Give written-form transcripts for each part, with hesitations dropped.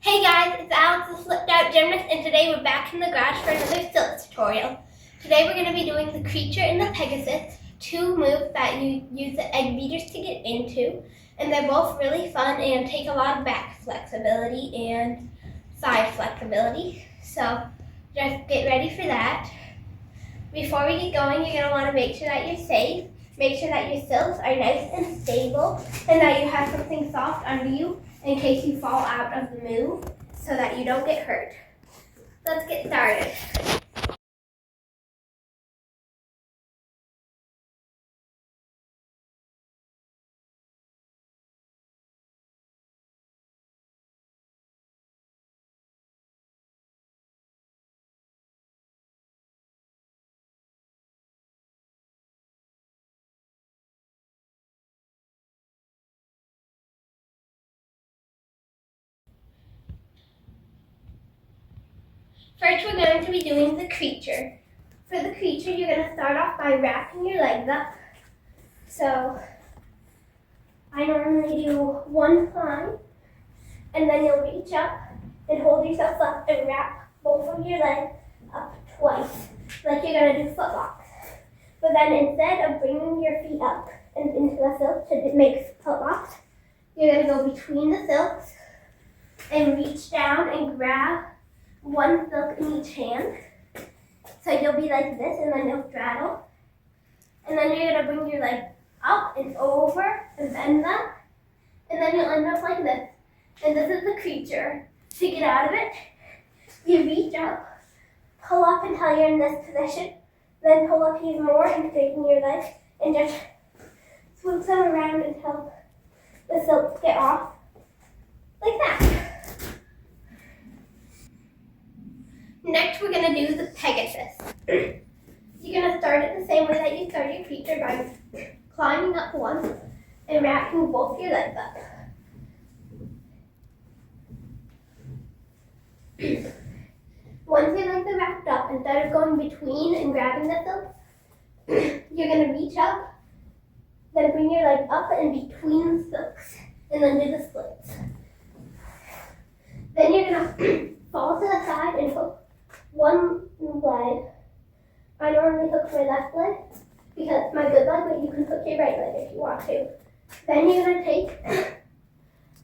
Hey guys, it's Alex the Slipped Out Gymnast, and today we're back in the garage for another stilts tutorial. Today we're going to be doing the Creature and the Pegasus, two moves that you use the egg beaters to get into, and they're both really fun and take a lot of back flexibility and side flexibility. So just get ready for that. Before we get going, you're going to want to make sure that you're safe. Make sure that your stilts are nice and stable and that you have something soft under you in case you fall out of the move so that you don't get hurt. Let's get started. First, we're going to be doing the Creature. For the Creature, you're going to start off by wrapping your legs up. So I normally do one climb, and then you'll reach up and hold yourself up and wrap both of your legs up twice, like you're going to do foot locks. But then instead of bringing your feet up and into the silk to make foot locks, you're going to go between the silks and reach down and grab one silk in each hand. So you'll be like this, and then you'll straddle. And then you're going to bring your legs up and over and bend them. And then you'll end up like this. And this is the Creature. To get out of it, you reach up, pull up until you're in this position. Then pull up even more and straighten your legs. And just swoop them around until the silks get off. Like that. Next, we're going to do the Pegasus. You're going to start it the same way that you start your Creature by climbing up once and wrapping both your legs up. Once your legs are wrapped up, instead of going between and grabbing the silks, you're going to reach up, then bring your leg up and between the silks, and then do the splits. Then you're going to fall to the side and hook one leg. I normally hook my left leg because it's my good leg, but you can hook your right leg if you want to. Then you're going to take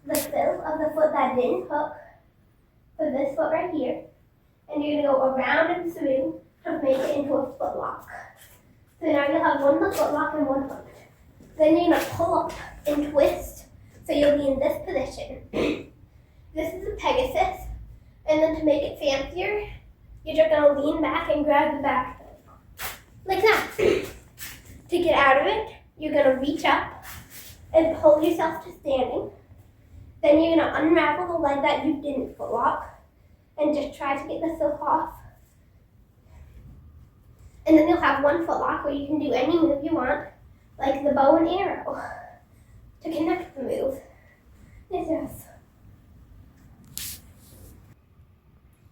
the fill of the foot that didn't hook for this foot right here, and you're going to go around and through to make it into a foot lock. So now you'll have one foot lock and one hook. Then you're going to pull up and twist, so you'll be in this position. This is the Pegasus, and then to make it fancier, you're just going to lean back and grab the back like that. To get out of it, you're going to reach up and pull yourself to standing. Then you're going to unravel the leg that you didn't foot lock and just try to get the silk off. And then you'll have one foot lock where you can do any move you want, like the bow and arrow, to connect the move. Yes.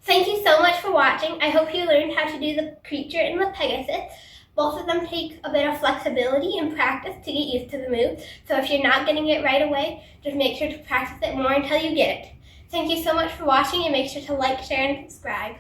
Thank you so much for watching. I hope you learned how to do the Creature and the Pegasus. Both of them take a bit of flexibility and practice to get used to the move. So if you're not getting it right away, just make sure to practice it more until you get it. Thank you so much for watching, and make sure to like, share, and subscribe.